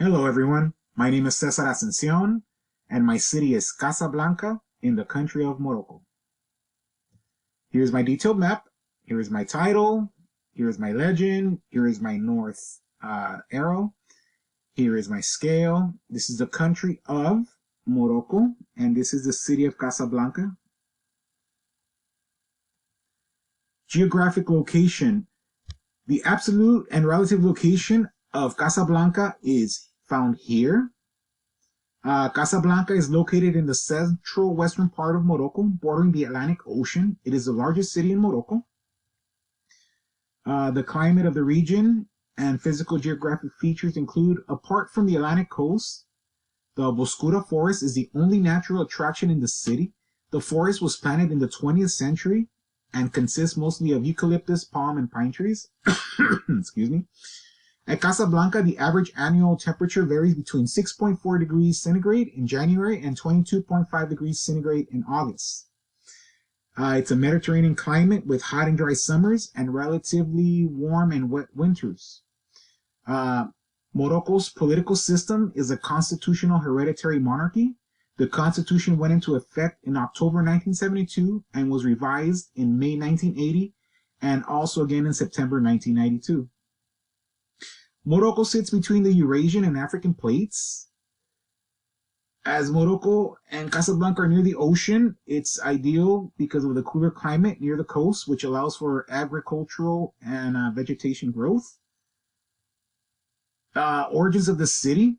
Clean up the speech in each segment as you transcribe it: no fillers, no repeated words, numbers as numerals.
Hello everyone, my name is Cesar Ascension, and my city is Casablanca in the country of Morocco. Here's my detailed map, here is my title, here is my legend, here is my north arrow, here is my scale. This is the country of Morocco, and this is the city of Casablanca. Geographic location. The absolute and relative location of Casablanca is found here. Casablanca is located in the central western part of Morocco, bordering the Atlantic Ocean. It is the largest city in Morocco. The climate of the region and physical geographic features include, apart from the Atlantic coast, the Boscura forest is the only natural attraction in the city. The forest was planted in the 20th century and consists mostly of eucalyptus, palm, and pine trees. Excuse me. At Casablanca, the average annual temperature varies between 6.4 degrees centigrade in January and 22.5 degrees centigrade in August. It's a Mediterranean climate with hot and dry summers and relatively warm and wet winters. Morocco's political system is a constitutional hereditary monarchy. The constitution went into effect in October 1972 and was revised in May 1980 and also again in September 1992. Morocco sits between the Eurasian and African plates. As Morocco and Casablanca are near the ocean, it's ideal because of the cooler climate near the coast, which allows for agricultural and vegetation growth. Origins of the city.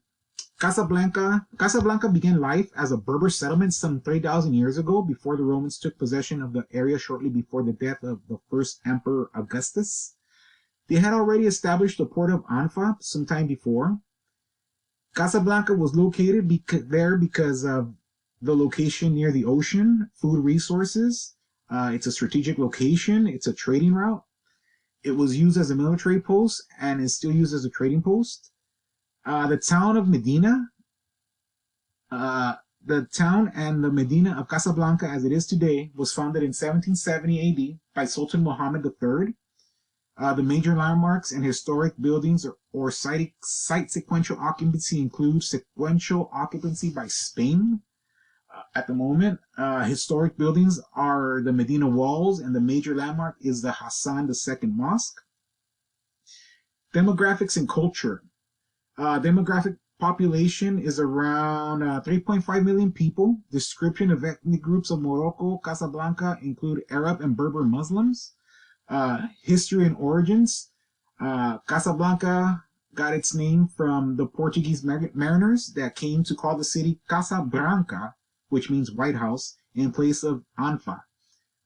Casablanca began life as a Berber settlement some 3,000 years ago, before the Romans took possession of the area shortly before the death of the first emperor Augustus. They had already established the port of Anfa some time before. Casablanca was located there because of the location near the ocean, food resources. It's a strategic location. It's a trading route. It was used as a military post and is still used as a trading post. The town of Medina, the town and the Medina of Casablanca as it is today, was founded in 1770 AD by Sultan Muhammad III. The major landmarks and historic buildings or site sequential occupancy include sequential occupancy by Spain. At the moment, historic buildings are the Medina Walls, and the major landmark is the Hassan II Mosque. Demographics and culture. Demographic population is around 3.5 million people. Description of ethnic groups of Morocco, Casablanca include Arab and Berber Muslims. History and origins. Casablanca got its name from the Portuguese mariners that came to call the city Casa Branca, which means White House, in place of Anfa.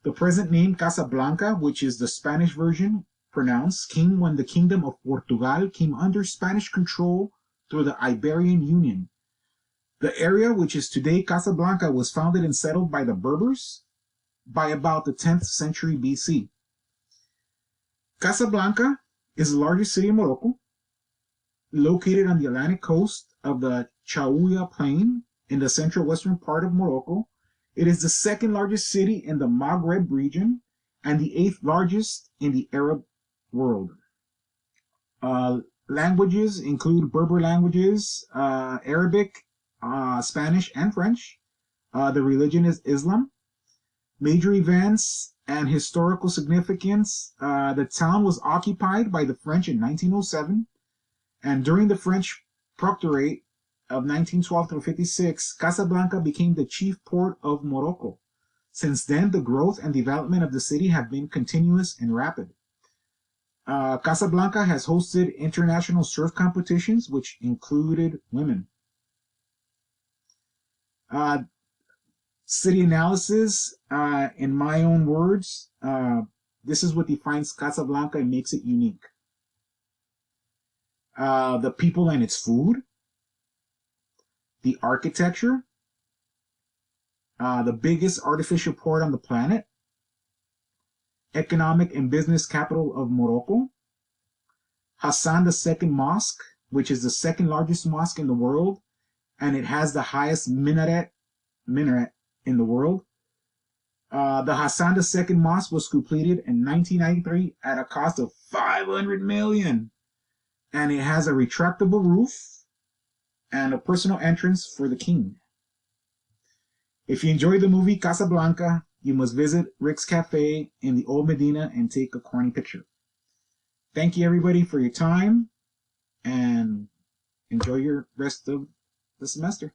The present name Casablanca, which is the Spanish version pronounced, came when the Kingdom of Portugal came under Spanish control through the Iberian Union. The area, which is today Casablanca, was founded and settled by the Berbers by about the 10th century BC. Casablanca is the largest city in Morocco, located on the Atlantic coast of the Chaouia Plain in the central western part of Morocco. It is the second largest city in the Maghreb region and the 8th largest in the Arab world. Languages include Berber languages, Arabic, Spanish, and French. The religion is Islam. Major events and historical significance. The town was occupied by the French in 1907, and during the French Proctorate of 1912 through 56, Casablanca became the chief port of Morocco. Since then, the growth and development of the city have been continuous and rapid. Casablanca has hosted international surf competitions, which included women. City analysis, in my own words, this is what defines Casablanca and makes it unique. The people and its food, the architecture, the biggest artificial port on the planet, economic and business capital of Morocco, Hassan II Mosque, which is the second largest mosque in the world, and it has the highest minaret in the world. The Hassan II Mosque was completed in 1993 at a cost of $500 million, and it has a retractable roof, and a personal entrance for the king. If you enjoyed the movie Casablanca, you must visit Rick's Cafe in the Old Medina and take a corny picture. Thank you, everybody, for your time, and enjoy your rest of the semester.